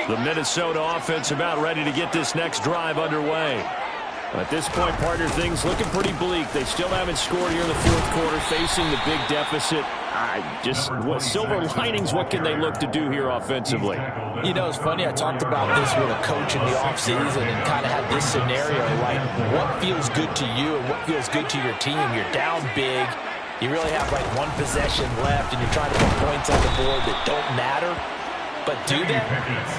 The Minnesota offense about ready to get this next drive underway. At this point, partner, things looking pretty bleak. They still haven't scored here in the fourth quarter, facing the big deficit. Silver linings, what can they look to do here offensively? You know, it's funny. I talked about this with a coach in the offseason and kind of had this scenario, like what feels good to you and what feels good to your team. You're down big. You really have like one possession left, and you're trying to put points on the board that don't matter. But do that?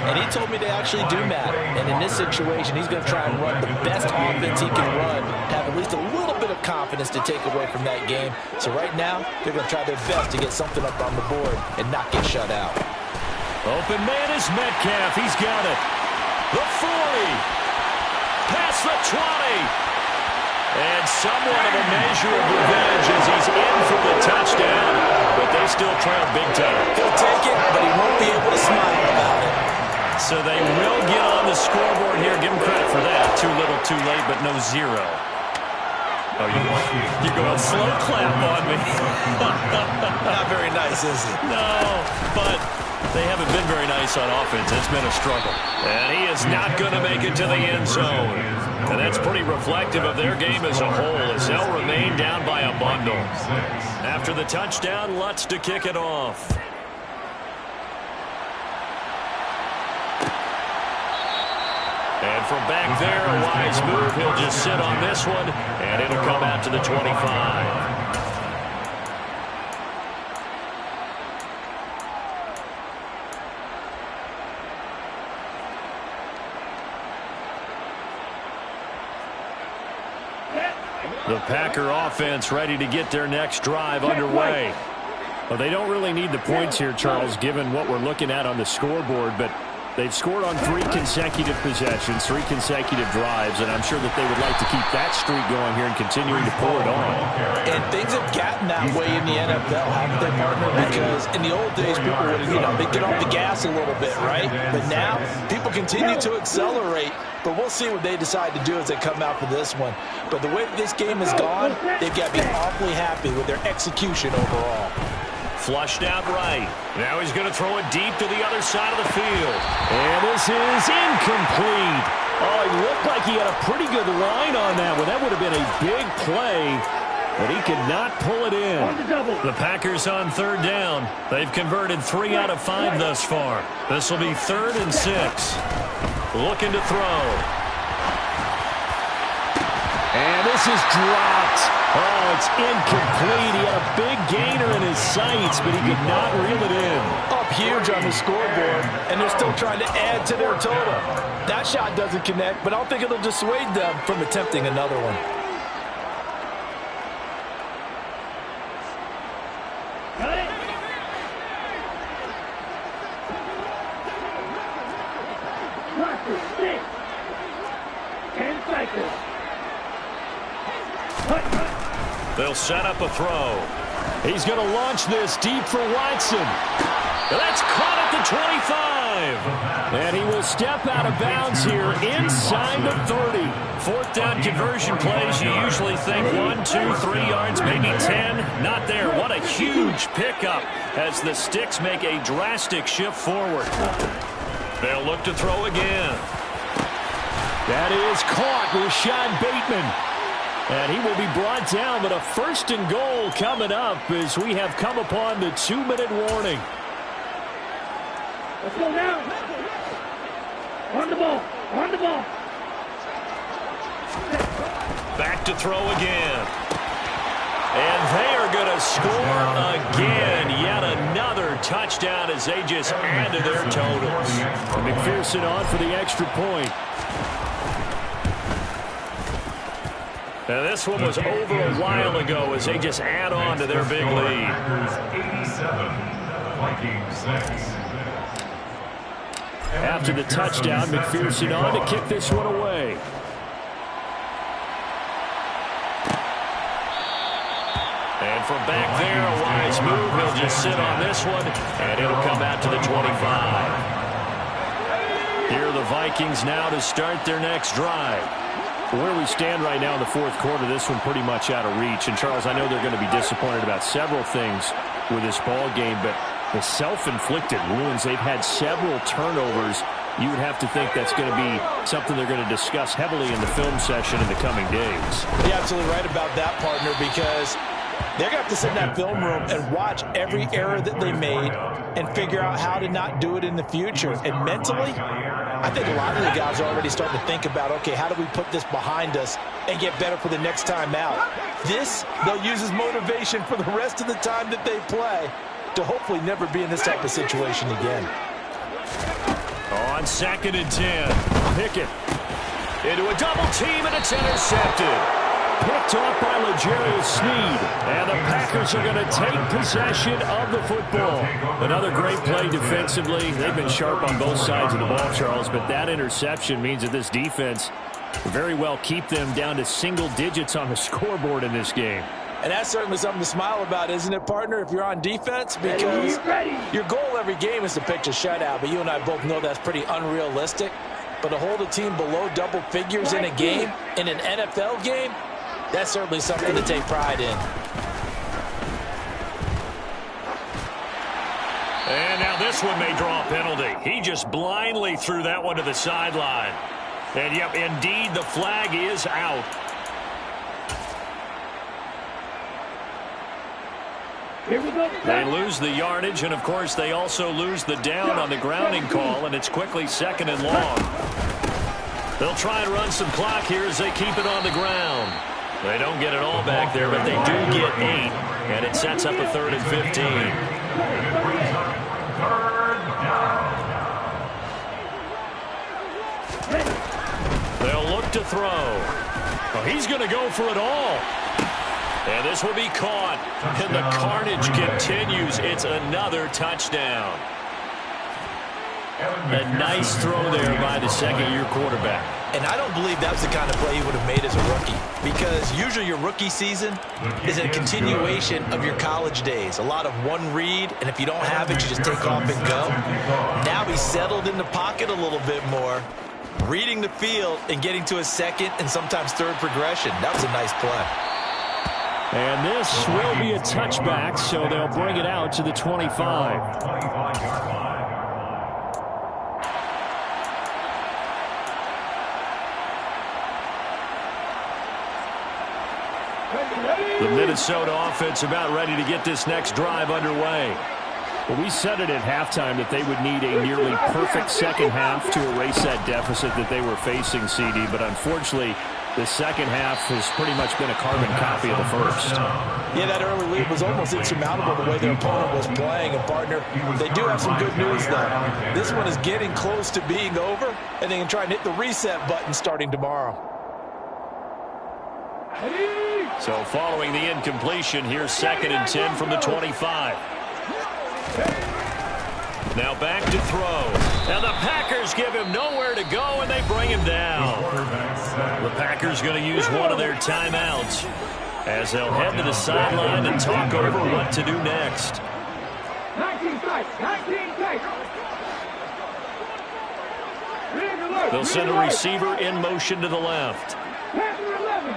And he told me they actually do matter. And in this situation, he's going to try and run the best offense he can run to have at least a little bit of confidence to take away from that game. So right now, they're going to try their best to get something up on the board and not get shut out. Open man is Metcalf. He's got it. The 40. Past the 20. And somewhat of a measure of revenge as he's in for the touchdown. But they still trail big time. He'll take it, but he won't be able to smile about it. So they will get on the scoreboard here. Give him credit for that. Too little, too late, but no zero. Oh, you're going slow clap on me. Not very nice, is it? No, but they haven't been very nice on offense. It's been a struggle. And he is not going to make it to the end zone. And that's pretty reflective of their game as a whole, as they'll remain down by a bundle. After the touchdown, Lutz to kick it off. And from back there, a wise move. He'll just sit on this one, and it'll come out to the 25. The Packer offense ready to get their next drive underway. Well, they don't really need the points here, Charles, given what we're looking at on the scoreboard, but they've scored on 3 consecutive possessions, 3 consecutive drives, and I'm sure that they would like to keep that streak going here and continuing to pull it on. And things have gotten that way in the NFL, haven't they, partner? Because in the old days, people would, they'd get off the gas a little bit, right? But now, people continue to accelerate, but we'll see what they decide to do as they come out for this one. But the way this game has gone, they've got to be awfully happy with their execution overall. Flushed out right. Now he's going to throw it deep to the other side of the field. And this is incomplete. Oh, he looked like he had a pretty good line on that one. That would have been a big play, but he could not pull it in. The Packers on third down. They've converted 3 out of 5 thus far. This will be 3rd and 6. Looking to throw. And this is dropped. Oh, it's incomplete. He had a big gainer in his sights, but he could not reel it in. Up huge on the scoreboard, and they're still trying to add to their total. That shot doesn't connect, but I don't think it'll dissuade them from attempting another one. They'll set up a throw. He's going to launch this deep for Watson. That's caught at the 25. And he will step out of bounds here inside the 30. 4th down conversion plays, you usually think 1, 2, 3 yards, maybe 10. Not there. What a huge pickup as the Sticks make a drastic shift forward. They'll look to throw again. That is caught with Sean Bateman. And he will be brought down, but a 1st and goal coming up as we have come upon the 2-minute warning. Let's go now. On the ball. On the ball. Back to throw again. And they are going to score again. Yet another touchdown as they just add to their totals. McPherson on for the extra point. Now this one was over a while ago as they just add on to their big lead. 87, Vikings 6. After the touchdown, McPherson on to kick this one away. And from back there, a wise move. He'll just sit on this one, and it'll come out to the 25. Here are the Vikings now to start their next drive. Where we stand right now in the 4th quarter, this one pretty much out of reach. And, Charles, I know they're going to be disappointed about several things with this ball game, but the self-inflicted wounds. They've had several turnovers. You would have to think that's going to be something they're going to discuss heavily in the film session in the coming days. You're absolutely right about that, partner, because they're going to have to sit in that film room and watch every error that they made and figure out how to not do it in the future. And mentally, I think a lot of the guys are already starting to think about, okay, how do we put this behind us and get better for the next time out? This, they'll use as motivation for the rest of the time that they play to hopefully never be in this type of situation again. On 2nd and 10, Pickett into a double team, and it's intercepted. Picked off by L'Jarius Sneed, and the Packers are going to take possession of the football. Another great play defensively. They've been sharp on both sides of the ball, Charles, but that interception means that this defense will very well keep them down to single digits on the scoreboard in this game. And that's certainly something to smile about, isn't it, partner, if you're on defense? Because your goal every game is to pitch a shutout, but you and I both know that's pretty unrealistic. But to hold a team below double figures in a game, in an NFL game, that's certainly something to take pride in. And now this one may draw a penalty. He just blindly threw that one to the sideline. And, yep, indeed, the flag is out. They lose the yardage, and, of course, they also lose the down on the grounding call, and it's quickly 2nd and long. They'll try and run some clock here as they keep it on the ground. They don't get it all back there, but they do get 8, and it sets up a 3rd and 15. They'll look to throw. Oh, he's going to go for it all. And this will be caught. And the carnage continues. It's another touchdown. A nice throw there by the second-year quarterback. And I don't believe that was the kind of play he would have made as a rookie, because usually your rookie season is a continuation of your college days. A lot of one read, and if you don't have it, you just take off and go. Now he's settled in the pocket a little bit more, reading the field and getting to a second and sometimes third progression. That was a nice play. And this will be a touchback, so they'll bring it out to the 25. The Minnesota offense about ready to get this next drive underway. Well, we said it at halftime that they would need a nearly perfect second half to erase that deficit that they were facing, CD, but unfortunately, the second half has pretty much been a carbon copy of the first. Yeah, that early lead was almost insurmountable the way their opponent was playing. And, partner, they do have some good news, though. This one is getting close to being over, and they can try and hit the reset button starting tomorrow. So following the incompletion, here's 2nd and 10 from the 25. Now back to throw. And the Packers give him nowhere to go, and they bring him down. The Packers going to use one of their timeouts as they'll head to the sideline and talk over what to do next. 19 strikes. They'll send a receiver in motion to the left. Panther 11.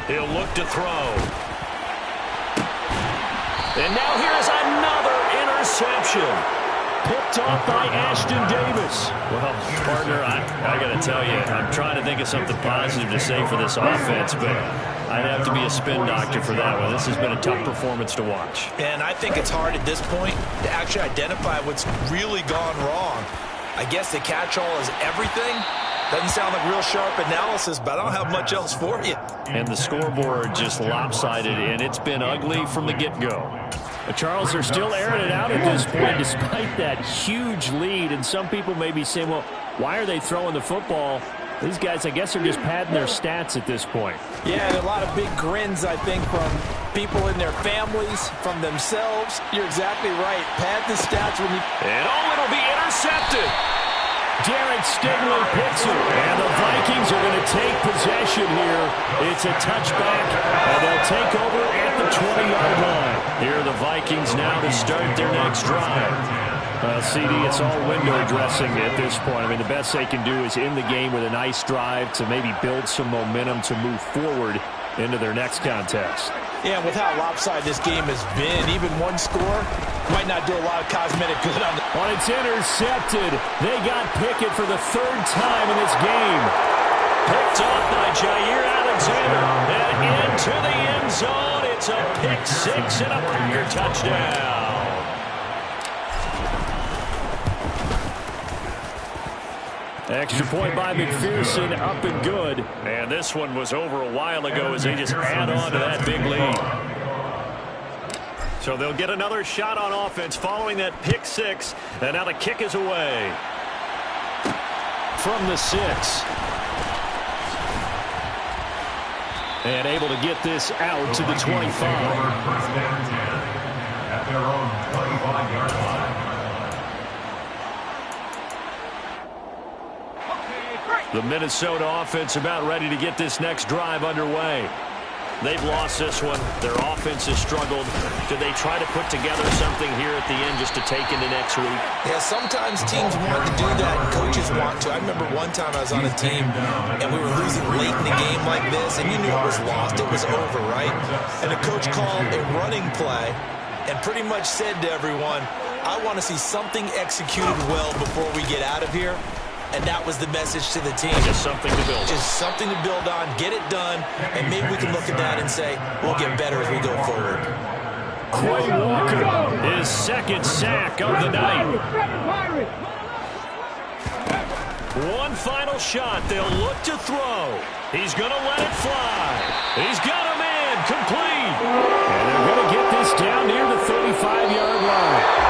He'll look to throw. And now here's another interception. Picked off by Ashton Davis. Well, partner, I got to tell you, I'm trying to think of something positive to say for this offense, but I'd have to be a spin doctor for that one. This has been a tough performance to watch. And I think it's hard at this point to actually identify what's really gone wrong. I guess the catch-all is everything. Doesn't sound like real sharp analysis, but I don't have much else for you. And the scoreboard just lopsided, and it's been ugly from the get-go. But Charles, they're still airing it out at this point despite that huge lead. And some people may be saying, well, why are they throwing the football? These guys, I guess, are just padding their stats at this point. Yeah, and a lot of big grins, I think, from people in their families, from themselves. You're exactly right. Pad the stats when you... And it'll be intercepted. Derek Stingley picks it, and the Vikings are going to take possession here. It's a touchback, and they'll take over at the 20-yard line. Here are the Vikings now to start their next drive. CD, it's all window dressing at this point. I mean, the best they can do is end the game with a nice drive to maybe build some momentum to move forward into their next contest. Yeah, with how lopsided this game has been, even one score might not do a lot of cosmetic good on the... Well, it's intercepted. They got Pickett for the third time in this game. Picked off by Jair Alexander. And into the end zone. It's a pick six and a Packer touchdown. Extra point by McPherson, up and good. And this one was over a while ago as they just add on to that big lead. So they'll get another shot on offense following that pick six. And now the kick is away. From the 6. And able to get this out to the 25. At their own 25-yard line. The Minnesota offense about ready to get this next drive underway. They've lost this one. Their offense has struggled. Do they try to put together something here at the end just to take into next week? Yeah, sometimes teams want to do that. Coaches want to. I remember one time I was on a team, and we were losing late in the game like this, and you knew it was lost. It was over, right? And the coach called a running play and pretty much said to everyone, I want to see something executed well before we get out of here. And that was the message to the team. Just something to build on. Just something to build on, get it done, and maybe we can look at that and say, we'll get better as we go forward. Quay Walker, his second sack of the night. One final shot. They'll look to throw. He's going to let it fly. He's got a man complete. And they're going to get this down near the 35-yard line.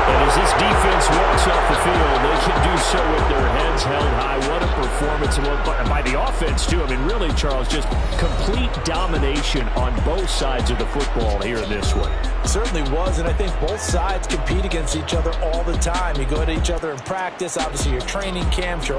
And as this defense walks off the field, they can do so with their heads held high. What a performance by the offense, too. I mean, really, Charles, just complete domination on both sides of the football here in this one. Certainly was, and I think both sides compete against each other all the time. You go to each other in practice. Obviously, your training camps, your